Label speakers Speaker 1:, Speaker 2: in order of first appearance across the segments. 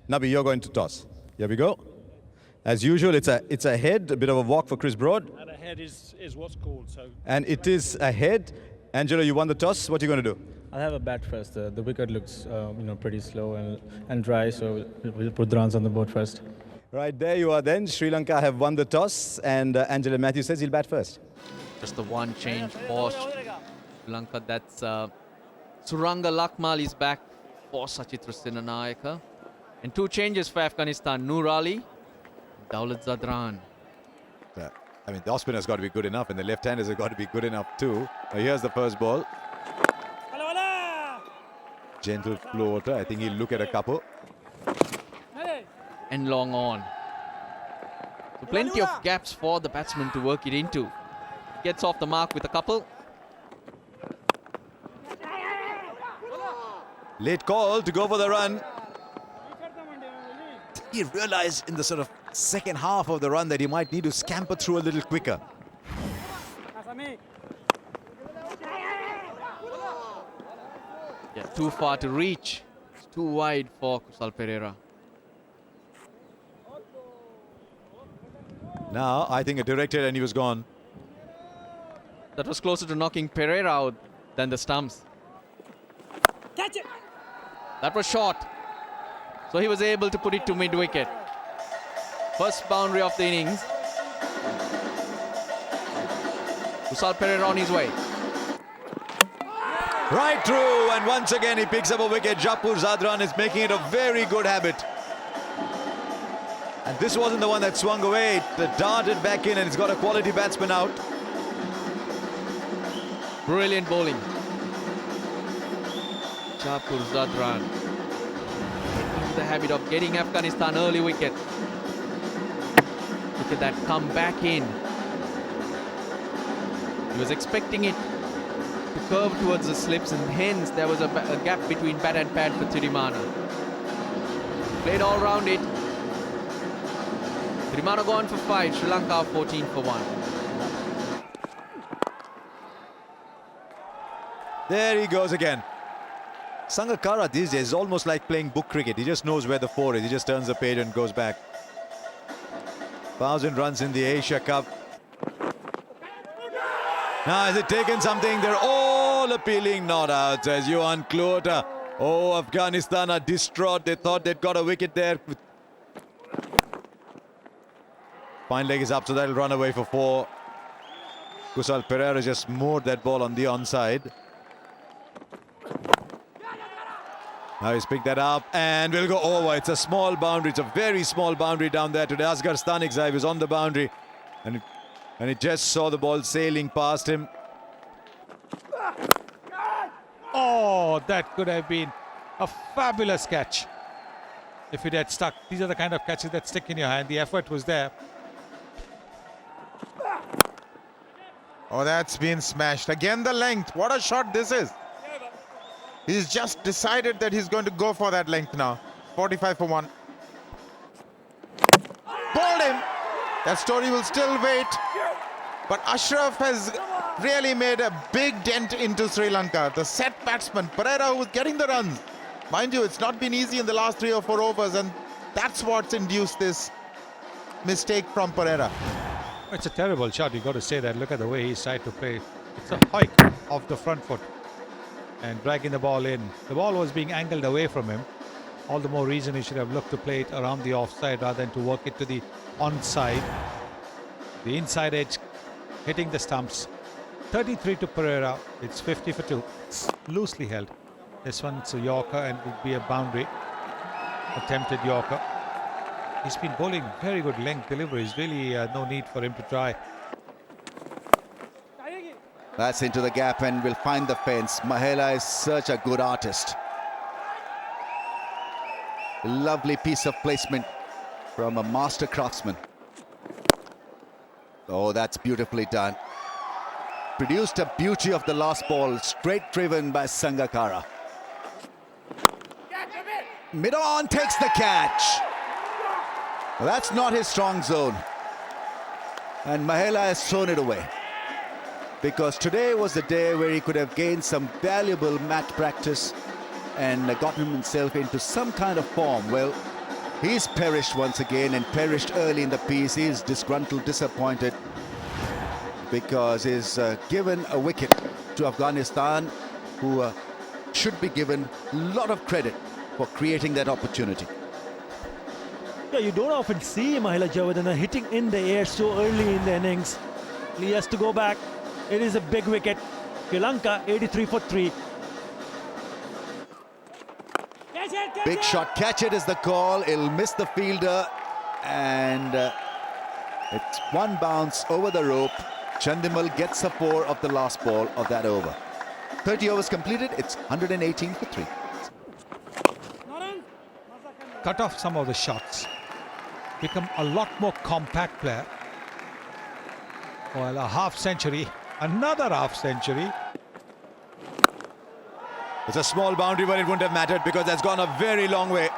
Speaker 1: Nabi, you're going to toss. Here we go. As usual, it's a head, a bit of a walk for Chris Broad.
Speaker 2: And a head is what's called. So.
Speaker 1: And it is a head. Angelo, you won the toss. What are you going to do?
Speaker 3: I'll have a bat first. The wicket looks pretty slow and dry, so we'll put the runs on the board first.
Speaker 1: Right, there you are then. Sri Lanka have won the toss, and Angelo Matthews says he'll bat first.
Speaker 4: Just the one change for Sri Lanka. That's Suranga Lakmal is back for Sachitra Sinanayaka. And two changes for Afghanistan. Noor Ali, Daulat Zadran.
Speaker 1: I mean, the off spinner's got to be good enough, and the left-handers have got to be good enough too. Now here's the first ball. Gentle floater. I think he'll look at a couple.
Speaker 4: And long on. So plenty of gaps for the batsman to work it into. Gets off the mark with a couple.
Speaker 1: Late call to go for the run. He realized in the sort of second half of the run that he might need to scamper through a little quicker.
Speaker 4: Yeah, too far to reach. It's too wide for Kusal Perera.
Speaker 1: Now, I think it directed and he was gone.
Speaker 4: That was closer to knocking Pereira out than the stumps.
Speaker 2: Catch it!
Speaker 4: That was short. So he was able to put it to mid-wicket. First boundary of the innings. Kusal Perera on his way.
Speaker 1: Right through, and once again he picks up a wicket. Japur Zadran is making it a very good habit. And this wasn't the one that swung away. It darted back in, and it's got a quality batsman out.
Speaker 4: Brilliant bowling. Japur Zadran. The habit of getting Afghanistan early wicket. Look at that come back in. He was expecting it to curve towards the slips, and hence there was a gap between bat and pad for Thirimana. Played all round it. Thirimana gone for 5, Sri Lanka 14 for 1.
Speaker 1: There he goes again. Sangakkara these days is almost like playing book cricket. He just knows where the 4 is. He just turns the page and goes back. 1,000 runs in the Asia Cup. Now, has it taken something? They're all appealing not out, says Johan Klota. Oh, Afghanistan are distraught. They thought they'd got a wicket there. Fine leg is up, so that'll run away for 4. Kusal Perera just moored that ball on the onside. Now he's picked that up and will go over. It's a small boundary. It's a very small boundary down there today. Asghar Stanikzai was on the boundary and he just saw the ball sailing past him.
Speaker 2: Oh, that could have been a fabulous catch if it had stuck. These are the kind of catches that stick in your hand. The effort was there.
Speaker 5: Oh, that's been smashed. Again, the length. What a shot this is. He's just decided that he's going to go for that length now. 45 for 1. Bowled him. That story will still wait. But Ashraf has really made a big dent into Sri Lanka. The set batsman, Pereira, who was getting the runs. Mind you, it's not been easy in the last 3 or 4 overs, and that's what's induced this mistake from Pereira.
Speaker 2: It's a terrible shot. You've got to say that. Look at the way he's tried to play. It's a hike off the front foot and dragging the ball in. The ball was being angled away from him. All the more reason he should have looked to play it around the offside rather than to work it to the onside. The inside edge hitting the stumps. 33 to Pereira. It's 50 for 2. It's loosely held. This one's a Yorker and would be a boundary. Attempted Yorker. He's been bowling very good length deliveries. Really no need for him to try.
Speaker 6: That's into the gap and will find the fence. Mahela is such a good artist. Lovely piece of placement from a master craftsman. Oh, that's beautifully done. Produced a beauty of the last ball, straight driven by Sangakkara. Mid-on takes the catch. Well, that's not his strong zone. And Mahela has thrown it away. Because today was the day where he could have gained some valuable match practice and gotten himself into some kind of form. Well, He's perished once again and perished early in the piece. He's disgruntled, disappointed because he's given a wicket to Afghanistan, who should be given a lot of credit for creating that opportunity.
Speaker 7: Yeah, you don't often see Mahela Javadana hitting in the air so early in the innings. He has to go back. It is a big wicket. Sri Lanka 83 for 3.
Speaker 6: Big shot, catch it is the call. It'll miss the fielder, and it's one bounce over the rope. Chandimal gets a 4 of the last ball of that over. 30 overs completed, it's 118 for 3.
Speaker 2: Cut off some of the shots, become a lot more compact player. Well, a half century, another half century.
Speaker 1: It's a small boundary, but it wouldn't have mattered because that's gone a very long way.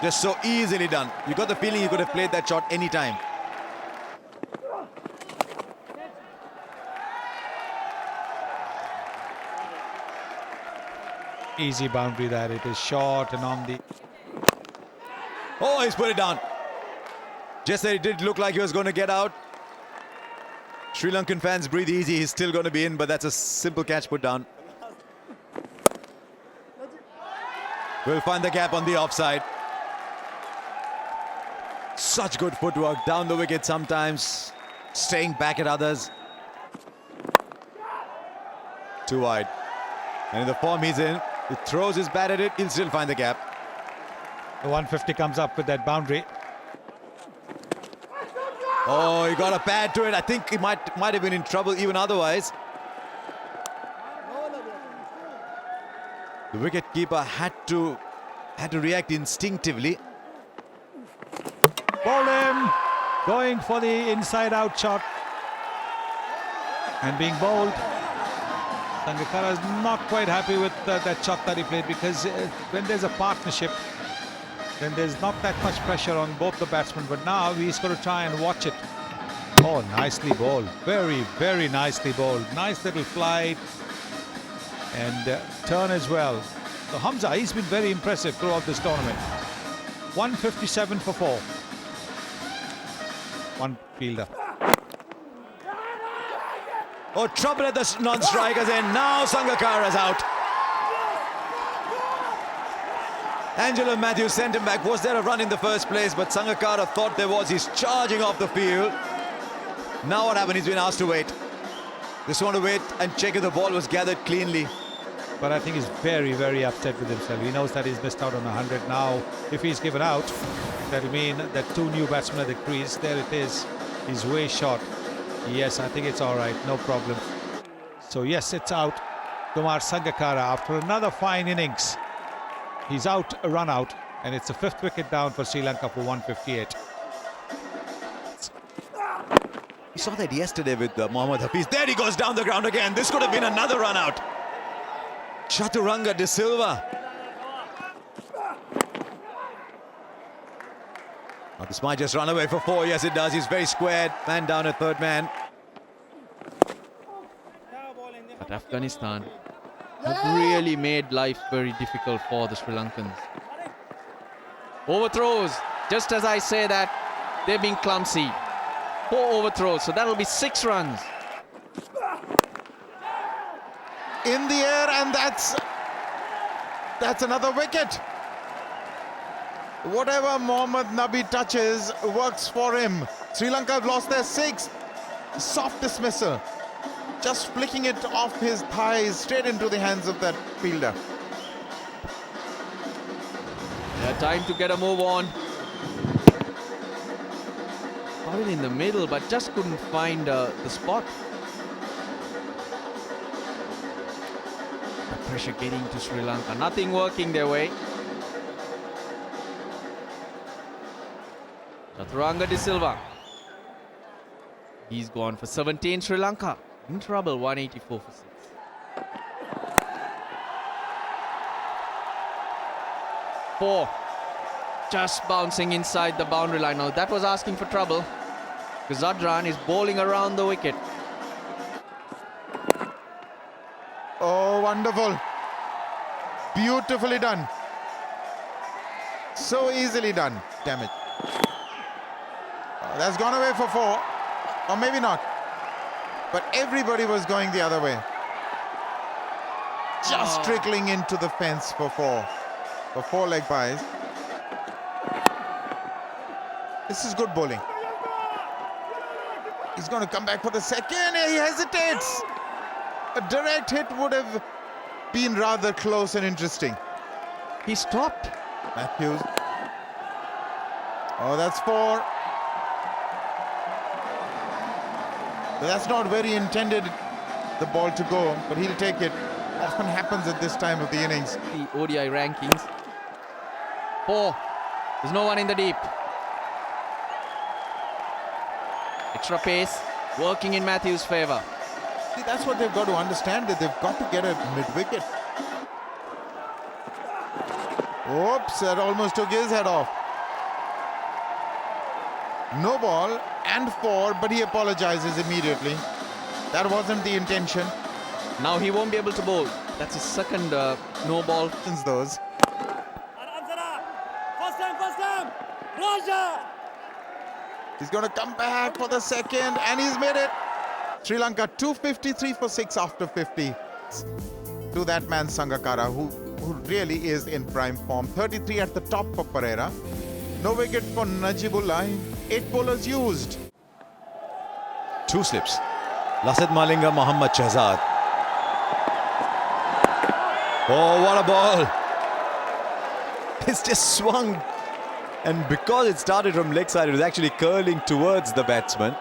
Speaker 1: Just so easily done. You got the feeling you could have played that shot any time.
Speaker 2: Easy boundary there. It is short and on the...
Speaker 1: Oh, he's put it down. Just that it did look like he was going to get out. Sri Lankan fans breathe easy. He's still going to be in, but that's a simple catch put down. We'll find the gap on the offside. Such good footwork down the wicket sometimes, staying back at others. Too wide. And in the form he's in, he throws his bat at it, he'll still find the gap.
Speaker 2: The 150 comes up with that boundary.
Speaker 1: Oh, he got a pad to it. I think he might have been in trouble even otherwise. The wicket-keeper had to react instinctively.
Speaker 2: Bowled him, going for the inside-out shot and being bowled. Sangakkara is not quite happy with that shot that he played, because when there's a partnership, then there's not that much pressure on both the batsmen. But now he's got to try and watch it. Oh, nicely bowled. Very, very nicely bowled. Nice little flight and turn as well. So Hamza, he's been very impressive throughout this tournament. 157 for 4. One fielder.
Speaker 1: Oh, trouble at the non-strikers end. Now Sangakkara's out. Angelo Matthews sent him back. Was there a run in the first place? But Sangakkara thought there was. He's charging off the field. Now what happened? He's been asked to wait. Just want to wait and check if the ball was gathered cleanly.
Speaker 2: But I think he's very, very upset with himself. He knows that he's missed out on 100 now. If he's given out, that'll mean that 2 new batsmen at the crease. There it is. He's way short. Yes, I think it's all right. No problem. So yes, it's out. Kumar Sangakkara, after another fine innings, he's out, a run out, and it's the 5th wicket down for Sri Lanka for 158.
Speaker 1: We saw that yesterday with Mohammad Hafiz. There he goes down the ground again. This could have been another run out. Chaturanga de Silva. Oh, this might just run away for 4. Yes, it does. He's very squared. Man down at third man.
Speaker 4: But Afghanistan have really made life very difficult for the Sri Lankans. Overthrows. Just as I say that, they've been clumsy. 4 overthrows, so that'll be 6 runs.
Speaker 5: In the air, and that's another wicket. Whatever Mohammad Nabi touches works for him. Sri Lanka have lost their 6th. Soft dismissal. Just flicking it off his thighs straight into the hands of that fielder.
Speaker 4: Yeah, time to get a move on. Foul in the middle, but just couldn't find the spot. The pressure getting to Sri Lanka. Nothing working their way. Chaturanga de Silva. He's gone for 17. Sri Lanka in trouble. 184 for 6. Four. Just bouncing inside the boundary line. Now that was asking for trouble, because Zadran is bowling around the wicket.
Speaker 5: Oh, wonderful. Beautifully done. So easily done. Damn it. That's gone away for 4. Or maybe not. But everybody was going the other way. Just trickling into the fence for 4. For 4 leg byes. This is good bowling. He's going to come back for the second. He hesitates. A direct hit would have been rather close and interesting.
Speaker 4: He stopped.
Speaker 5: Matthews. Oh, that's 4. But that's not very intended, the ball to go, but he'll take it. Often happens at this time of the innings.
Speaker 4: The ODI rankings. 4. There's no one in the deep. Extra pace, working in Matthews' favour.
Speaker 5: See, that's what they've got to understand, that they've got to get a mid-wicket. Oops, that almost took his head off. No ball and 4, but he apologizes immediately. That wasn't the intention.
Speaker 4: Now he won't be able to bowl. That's his second no ball.
Speaker 5: Since those. He's going to come back for the second, and he's made it. Sri Lanka 253 for 6 after 50. To that man Sangakkara, who really is in prime form. 33 at the top for Pereira. No wicket for Najibullah. 8 bowlers used.
Speaker 1: 2 slips. Lasith Malinga, Mohammad Shahzad. Oh, what a ball. It's just swung. And because it started from leg side, it was actually curling towards the batsman.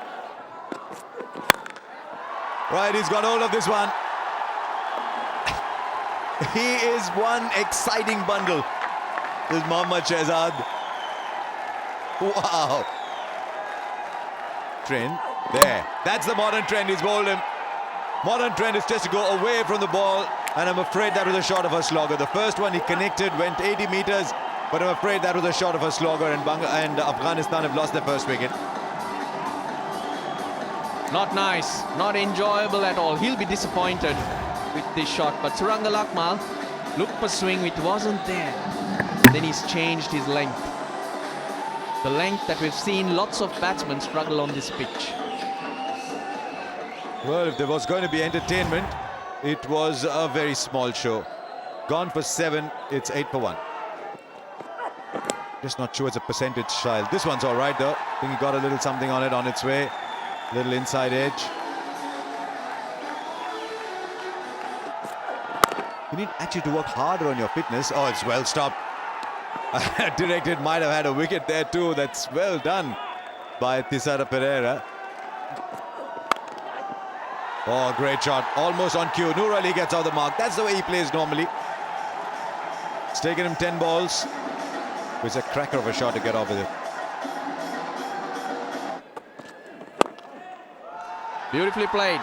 Speaker 1: Right, he's got hold of this one. He is one exciting bundle. This is Mohammad Shahzad. Wow. Trend. There. That's the modern trend. He's bowled him. Modern trend is just to go away from the ball. And I'm afraid that was a shot of a slogger. The first one he connected, went 80 meters. But I'm afraid that was a shot of a slogger. And Afghanistan have lost their first wicket.
Speaker 4: Not nice. Not enjoyable at all. He'll be disappointed with this shot. But Suranga Lakmal looked for swing. It wasn't there. Then he's changed his length. The length that we've seen lots of batsmen struggle on this pitch.
Speaker 1: Well, if there was going to be entertainment, it was a very small show. Gone for 7, it's 8 for 1. Just not sure it's a percentage child. This one's all right though. I think he got a little something on it on its way. Little inside edge. You need actually to work harder on your fitness. Oh, it's well stopped. Directed might have had a wicket there too. That's well done by Thisara Pereira. Oh, great shot. Almost on cue. Noor Ali gets out the mark. That's the way he plays normally. It's taken him 10 balls. It's a cracker of a shot to get off with it.
Speaker 4: Beautifully played.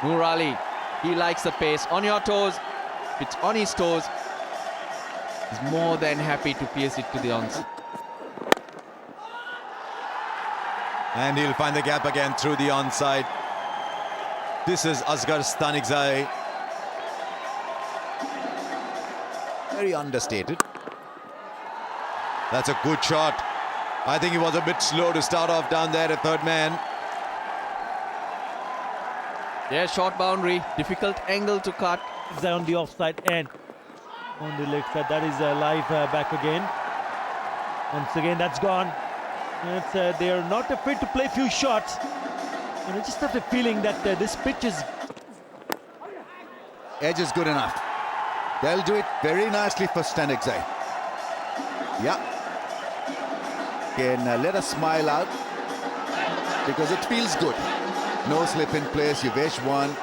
Speaker 4: Noor Ali, he likes the pace. On your toes. If it's on his toes, he's more than happy to pierce it to the onside.
Speaker 1: And he'll find the gap again through the onside. This is Asghar Stanikzai. Very understated. That's a good shot. I think he was a bit slow to start off down there at third man.
Speaker 4: Yeah, short boundary. Difficult angle to cut.
Speaker 7: On the offside end. On the leg side. That is live back again. Once again, that's gone. They are not afraid to play few shots. I just have the feeling that this pitch is...
Speaker 6: Edge is good enough. They'll do it very nicely for Stanikzai. Yeah. Can let us smile out because it feels good. No slip in place. Yuvesh one.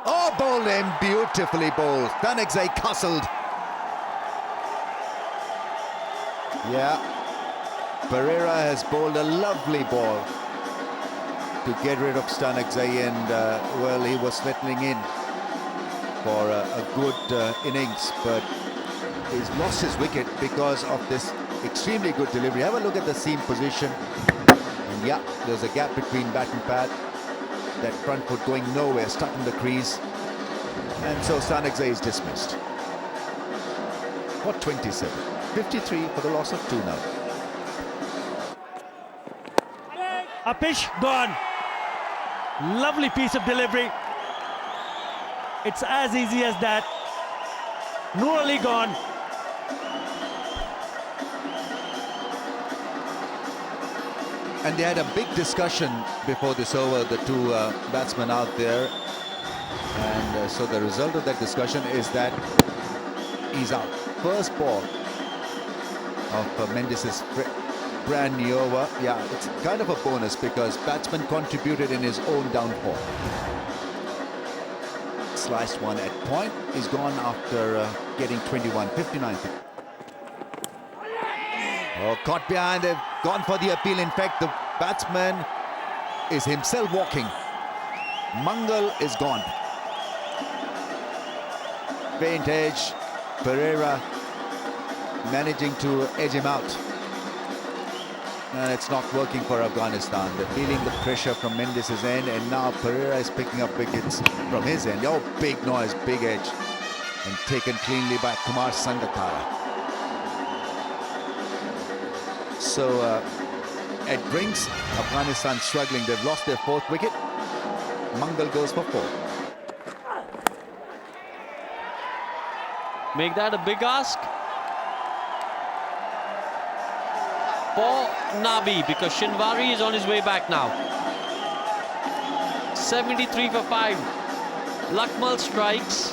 Speaker 6: Oh, bowled him. Beautifully bowled. Stanikzai castled. Yeah. Pereira has bowled a lovely ball to get rid of Stanikzai, and well, he was settling in for a good innings, but he's lost his wicket because of this extremely good delivery. Have a look at the seam position, and yeah, there's a gap between bat and pad. That front foot going nowhere, stuck in the crease, and so Stanikzai is dismissed. for 27. 53 for the loss of 2 now.
Speaker 7: A pitch gone. Lovely piece of delivery. It's as easy as that. Noor Ali gone.
Speaker 6: And they had a big discussion before this over, the two batsmen out there. And so the result of that discussion is that he's out. First ball of Mendes' brand new over. Yeah, it's kind of a bonus because batsman contributed in his own downfall. Sliced one at point. He's gone after getting 21, 59. Oh, caught behind. They've gone for the appeal. In fact, the batsman is himself walking. Mangal is gone. Faint edge. Pereira managing to edge him out. And it's not working for Afghanistan. They're feeling the pressure from Mendes' end, and now Pereira is picking up wickets from his end. Oh, big noise, big edge. And taken cleanly by Kumar Sangakkara. So at Brinks, Afghanistan struggling. They've lost their 4th wicket. Mangal goes for 4.
Speaker 4: Make that a big ask for Nabi, because Shinwari is on his way back now. 73 for 5. Lakmal strikes.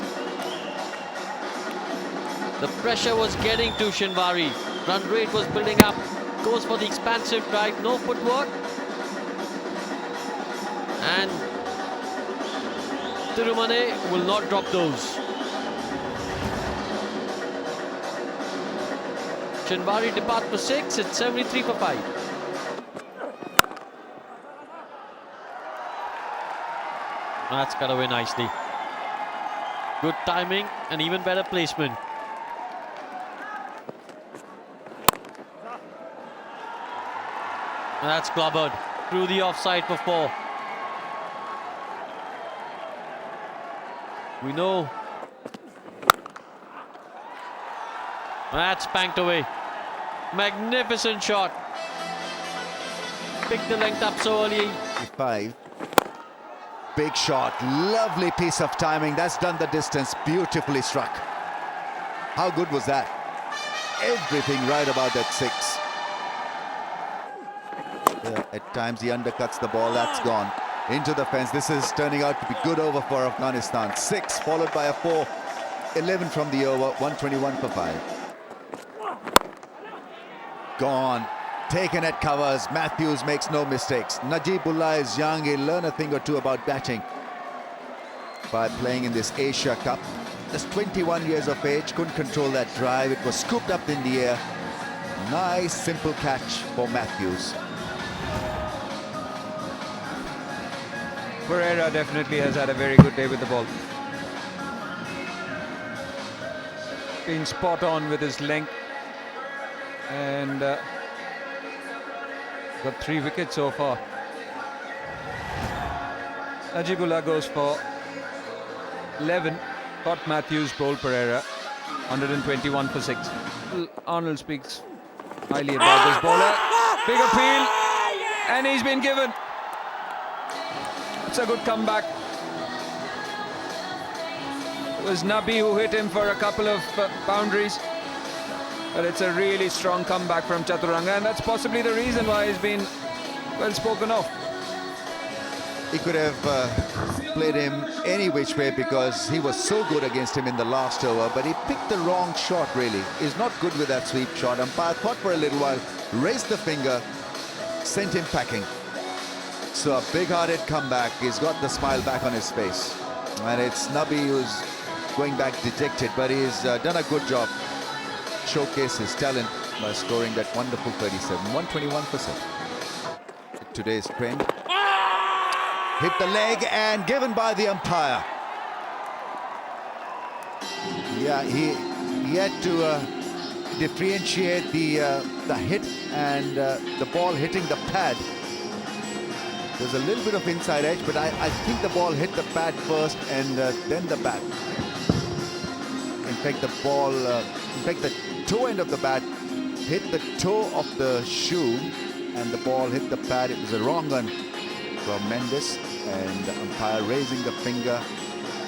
Speaker 4: The pressure was getting to Shinwari. Run rate was building up. Goes for the expansive drive. No footwork. And Tirumane will not drop those. Shinwari depart for 6. It's 73 for 5. That's cut away nicely. Good timing and even better placement. That's clobbered through the offside for 4. We know. That's spanked away. Magnificent shot. Picked the length up so early.
Speaker 6: 5. Big shot. Lovely piece of timing. That's done the distance. Beautifully struck. How good was that? Everything right about that 6. Yeah, at times he undercuts the ball. That's gone into the fence. This is turning out to be good over for Afghanistan. 6 followed by a 4. 11 from the over. 121 for 5. Gone. Taken at covers. Matthews makes no mistakes. Najibullah is young. He'll learn a thing or two about batting by playing in this Asia Cup. Just 21 years of age. Couldn't control that drive. It was scooped up in the air. Nice simple catch for Matthews.
Speaker 8: Pereira definitely has had a very good day with the ball. Been spot on with his length. And got 3 wickets so far. Najibullah goes for 11. Caught Matthews, bowled Pereira. 121 for 6. Arnold speaks highly about this bowler. Big appeal. And he's been given. It's a good comeback. It was Nabi who hit him for a couple of boundaries. But it's a really strong comeback from Chaturanga, and that's possibly the reason why he's been well spoken of.
Speaker 6: He could have played him any which way because he was so good against him in the last over, but he picked the wrong shot really. He's not good with that sweep shot. Umpire thought for a little while, raised the finger, sent him packing. So a big-hearted comeback. He's got the smile back on his face. And it's Nabi who's going back dejected, but he's done a good job. Showcase his talent by scoring that wonderful 37. 121 for 7. Today's trend. Hit the leg and given by the umpire. Yeah, he had to differentiate the hit and the ball hitting the pad. There's a little bit of inside edge, but I think the ball hit the pad first and then the bat. In fact, the ball, in fact, the toe end of the bat hit the toe of the shoe and the ball hit the pad. It was a wrong one from Mendes, and the umpire raising the finger.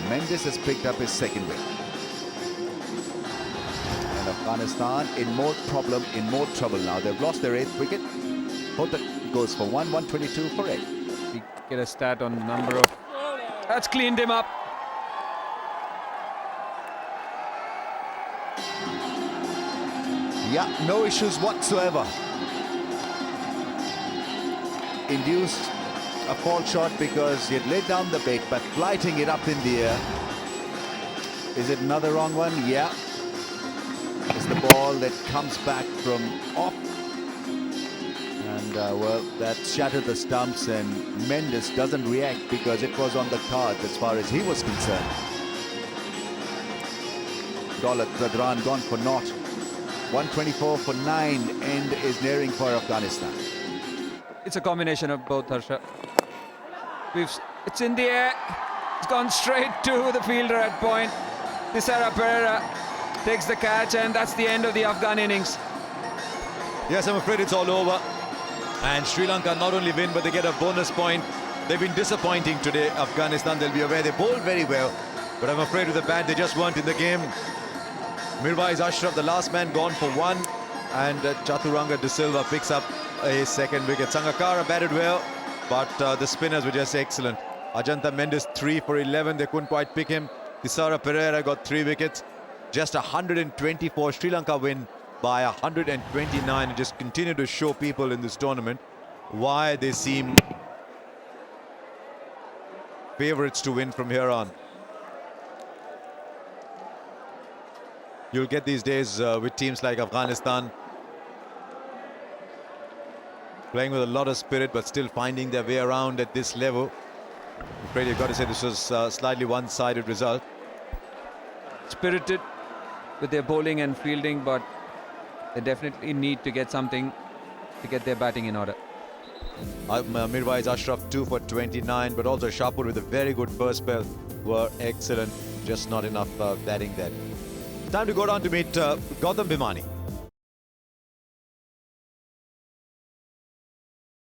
Speaker 6: Mendes has picked up his second wicket. And Afghanistan in more trouble now. They've lost their 8th wicket. Hota goes for 122 for 8.
Speaker 8: We get a stat on number of... That's cleaned him up.
Speaker 6: Yeah, no issues whatsoever. Induced a fall shot because he had laid down the bait, but flighting it up in the air. Is it another wrong one? Yeah. It's the ball that comes back from off. And, well, that shattered the stumps, and Mendes doesn't react because it was on the cards as far as he was concerned. Daulat Zadran gone for naught. 124 for 9. End is nearing for Afghanistan.
Speaker 8: It's a combination of both, Harsha. It's in the air. It's gone straight to the fielder at point. Thisara Pereira takes the catch, and that's the end of the Afghan innings.
Speaker 1: Yes, I'm afraid it's all over. And Sri Lanka not only win, but they get a bonus point. They've been disappointing today, Afghanistan. They'll be aware. They bowled very well, but I'm afraid with the bat, they just weren't in the game. Mirwais Ashraf, the last man, gone for 1. And Chaturanga De Silva picks up a second wicket. Sangakkara batted well, but the spinners were just excellent. Ajanta Mendes 3 for 11. They couldn't quite pick him. Thisara Pereira got 3 wickets. Just 124. Sri Lanka win by 129, and just continue to show people in this tournament why they seem favourites to win from here on. You'll get these days with teams like Afghanistan playing with a lot of spirit, but still finding their way around at this level. I'm afraid you've got to say this was a slightly one-sided result.
Speaker 8: Spirited with their bowling and fielding, but they definitely need to get something to get their batting in order.
Speaker 1: Mirwais Ashraf 2 for 29, but also Shapur with a very good first spell were excellent. Just not enough batting there. Time to go down to meet Gautam Bhimani.